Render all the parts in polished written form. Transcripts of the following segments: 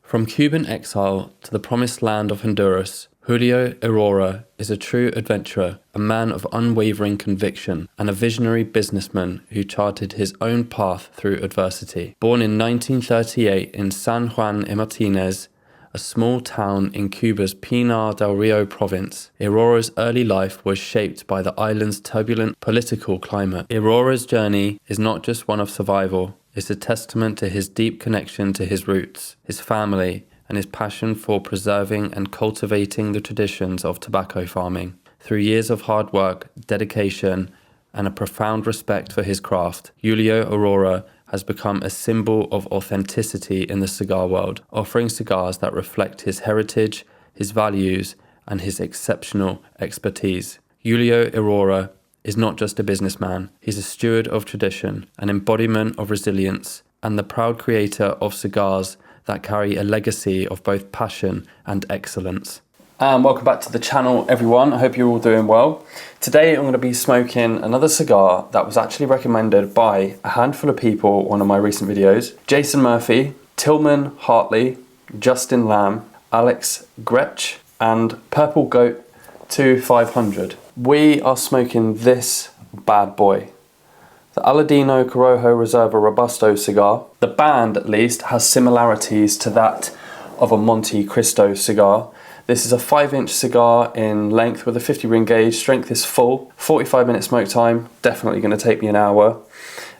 From Cuban exile to the promised land of Honduras, Julio Eiroa is a true adventurer, a man of unwavering conviction, and a visionary businessman who charted his own path through adversity. Born in 1938 in San Juan y Martinez, a small town in Cuba's Pinar del Rio province, Eiroa's early life was shaped by the island's turbulent political climate. Eiroa's journey is not just one of survival, it's a testament to his deep connection to his roots, his family, and his passion for preserving and cultivating the traditions of tobacco farming. Through years of hard work, dedication, and a profound respect for his craft, Julio Eiroa has become a symbol of authenticity in the cigar world, offering cigars that reflect his heritage, his values, and his exceptional expertise. Julio Eiroa is not just a businessman, he's a steward of tradition, an embodiment of resilience, and the proud creator of cigars that carry a legacy of both passion and excellence. And welcome back to the channel, everyone. I hope you're all doing well. Today I'm going to be smoking another cigar that was actually recommended by a handful of people on one of my recent videos. Jason Murphy, Tillman Hartley, Justin Lamb, Alex Gretsch, and Purple Goat 2500. We are smoking this bad boy, the Aladino Corojo Reserva Robusto cigar. The band, at least, has similarities to that of a Monte Cristo cigar. This is a 5-inch cigar in length with a 50 ring gauge. Strength is full. 45-minute smoke time, definitely going to take me an hour.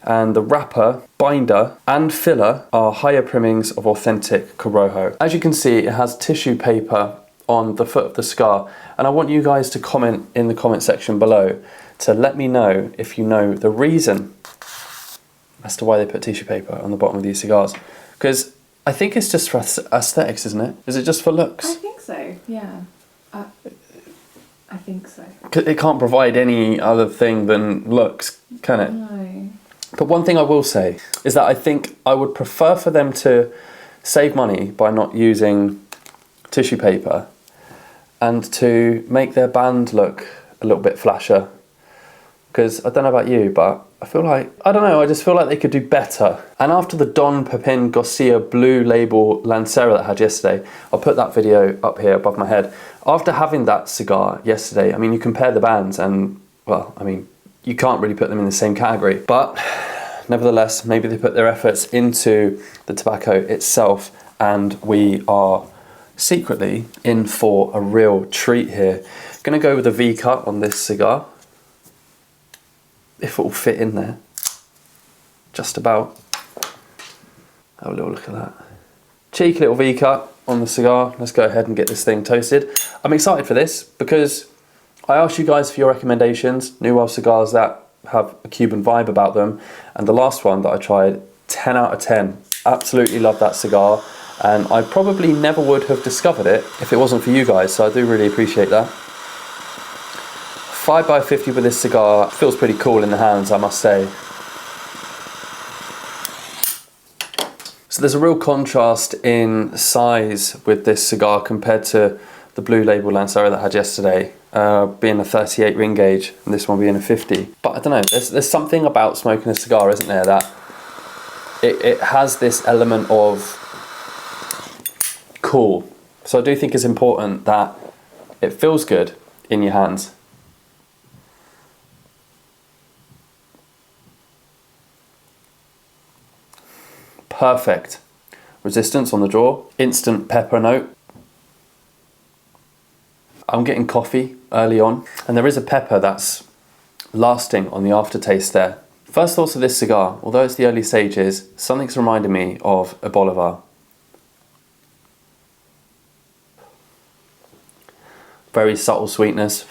And the wrapper, binder, and filler are higher primings of authentic Corojo. As you can see, it has tissue paper on the foot of the cigar, and I want you guys to comment in the comment section below to let me know if you know the reason as to why they put tissue paper on the bottom of these cigars. Because I think it's just for aesthetics, isn't it? Is it just for looks? I think so, yeah. I think so. It can't provide any other thing than looks, can it? No. But one thing I will say is that I think I would prefer for them to save money by not using tissue paper and to make their band look a little bit flasher. Because I don't know about you, but I feel like, I don't know, I just feel like they could do better. And after the Don Pepin Garcia blue label Lancera that I had yesterday, I'll put that video up here above my head. After having that cigar yesterday, I mean, you compare the bands and, well, I mean, you can't really put them in the same category. But nevertheless, maybe they put their efforts into the tobacco itself, and we are secretly in for a real treat here. Gonna go with a V cut on this cigar, if it will fit in there, just about. Have a little look at that. Cheeky little V cut on the cigar. Let's go ahead and get this thing toasted. I'm excited for this because I asked you guys for your recommendations, new world cigars that have a Cuban vibe about them, and the last one that I tried, 10 out of 10. Absolutely love that cigar, and I probably never would have discovered it if it wasn't for you guys, so I do really appreciate that. 5x50 with this cigar feels pretty cool in the hands, I must say. So there's a real contrast in size with this cigar compared to the blue label Lancera that I had yesterday, being a 38 ring gauge and this one being a 50. But I don't know, there's something about smoking a cigar, isn't there, that it has this element of cool. So I do think it's important that it feels good in your hands. Perfect resistance on the draw, instant pepper note. I'm getting coffee early on, and there is a pepper that's lasting on the aftertaste there. First thoughts of this cigar, although it's the early stages, something's reminded me of a Bolivar. Very subtle sweetness.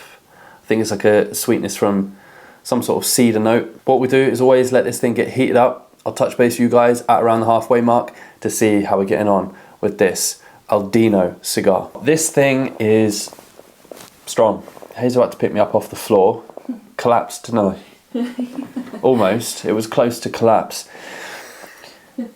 I think it's like a sweetness from some sort of cedar note. What we do is always let this thing get heated up. I'll touch base with you guys at around the halfway mark to see how we're getting on with this Aladino cigar. This thing is strong. Hayes about to pick me up off the floor. Collapsed, no. Almost. It was close to collapse.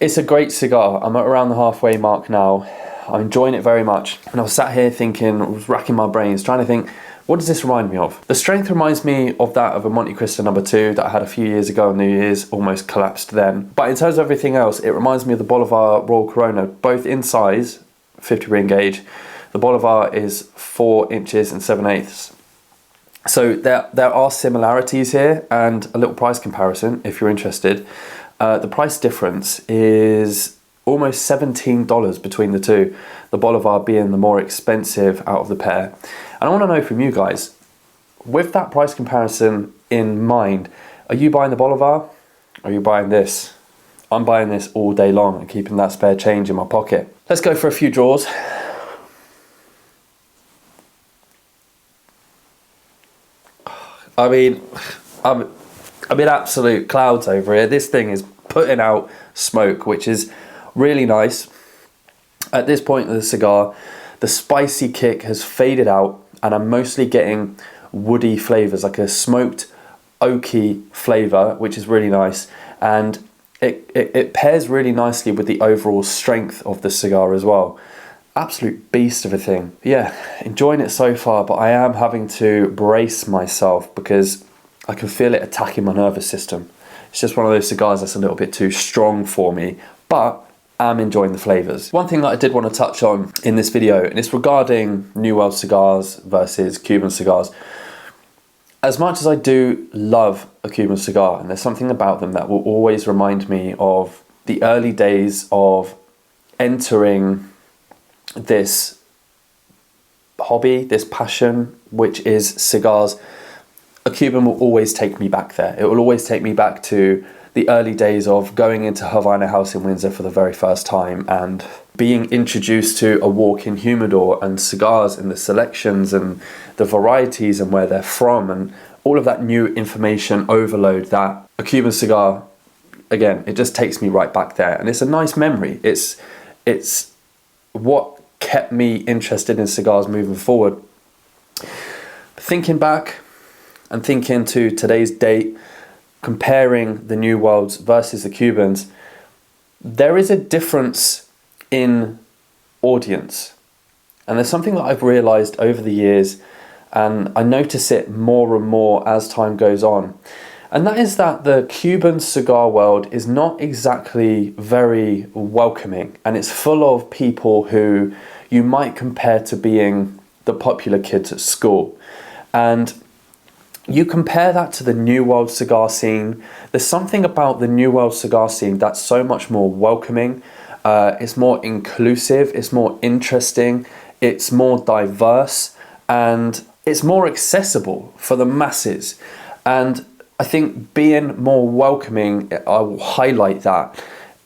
It's a great cigar. I'm at around the halfway mark now. I'm enjoying it very much. And I was sat here thinking, I was racking my brains, trying to think, what does this remind me of? The strength reminds me of that of a Monte Cristo No. 2 that I had a few years ago on New Year's, almost collapsed then. But in terms of everything else, it reminds me of the Bolivar Royal Corona, both in size 50 ring gauge. The Bolivar is 4 inches and 7/8. So there are similarities here, and a little price comparison if you're interested. The price difference is almost $17 between the two, the Bolivar being the more expensive out of the pair. And I want to know from you guys, with that price comparison in mind, are you buying the Bolivar? Or are you buying this? I'm buying this all day long and keeping that spare change in my pocket. Let's go for a few draws. I mean, I'm in absolute clouds over here. This thing is putting out smoke, which is really nice. At this point of the cigar, the spicy kick has faded out and I'm mostly getting woody flavors, like a smoked oaky flavor, which is really nice. And it pairs really nicely with the overall strength of the cigar as well. Absolute beast of a thing. Yeah, enjoying it so far, but I am having to brace myself because I can feel it attacking my nervous system. It's just one of those cigars that's a little bit too strong for me, but I'm enjoying the flavors. One thing that I did want to touch on in this video, and it's regarding New World cigars versus Cuban cigars. As much as I do love a Cuban cigar, and there's something about them that will always remind me of the early days of entering this hobby, this passion, which is cigars, a Cuban will always take me back there. It will always take me back to the early days of going into Havana House in Windsor for the very first time and being introduced to a walk-in humidor and cigars and the selections and the varieties and where they're from and all of that new information overload that a Cuban cigar, again, it just takes me right back there. And it's a nice memory. It's what kept me interested in cigars moving forward. Thinking back and thinking to today's date, comparing the New Worlds versus the Cubans, there is a difference in audience. And there's something that I've realized over the years, and I notice it more and more as time goes on. And that is that the Cuban cigar world is not exactly very welcoming, and it's full of people who you might compare to being the popular kids at school. And you compare that to the New World cigar scene, there's something about the New World cigar scene that's so much more welcoming, it's more inclusive, it's more interesting, it's more diverse, and it's more accessible for the masses. And I think being more welcoming, I will highlight that.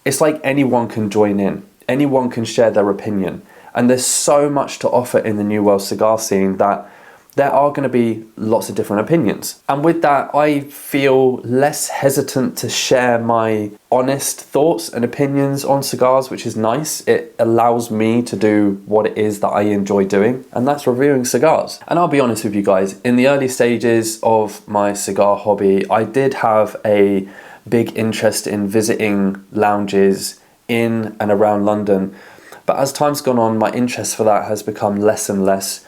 It's like anyone can join in, anyone can share their opinion. And there's so much to offer in the New World cigar scene that there are going to be lots of different opinions. And with that, I feel less hesitant to share my honest thoughts and opinions on cigars, which is nice. It allows me to do what it is that I enjoy doing, and that's reviewing cigars. And I'll be honest with you guys, in the early stages of my cigar hobby, I did have a big interest in visiting lounges in and around London. But as time's gone on, my interest for that has become less and less.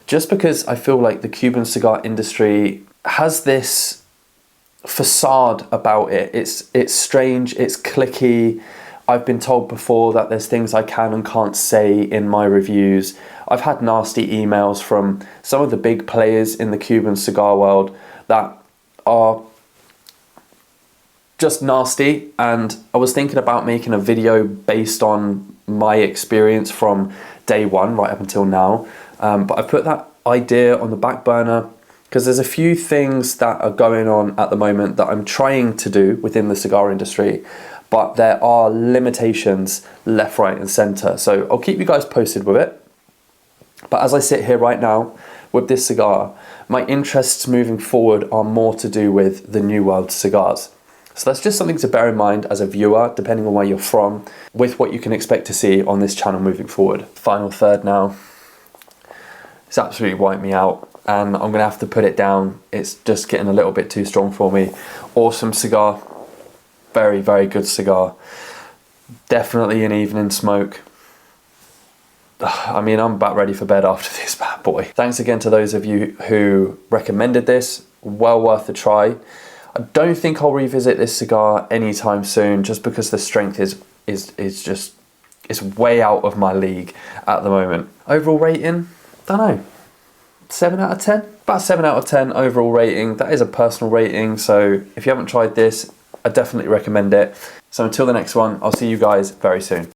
Just because I feel like the Cuban cigar industry has this facade about it. It's strange, it's clicky. I've been told before that there's things I can and can't say in my reviews. I've had nasty emails from some of the big players in the Cuban cigar world that are just nasty, and I was thinking about making a video based on my experience from day one right up until now. But I put that idea on the back burner because there's a few things that are going on at the moment that I'm trying to do within the cigar industry, but there are limitations left, right and center. So I'll keep you guys posted with it. But as I sit here right now with this cigar, my interests moving forward are more to do with the New World cigars. So that's just something to bear in mind as a viewer, depending on where you're from, with what you can expect to see on this channel moving forward. Final third now. It's absolutely wiped me out, and I'm gonna have to put it down. It's just getting a little bit too strong for me. Awesome cigar, very, very good cigar. Definitely an evening smoke. I mean, I'm about ready for bed after this bad boy. Thanks again to those of you who recommended this. Well worth a try. I don't think I'll revisit this cigar anytime soon, just because the strength is just it's way out of my league at the moment. Overall rating, don't know, 7 out of 10? About 7 out of 10 overall rating. That is a personal rating, so if you haven't tried this, I definitely recommend it. So until the next one, I'll see you guys very soon.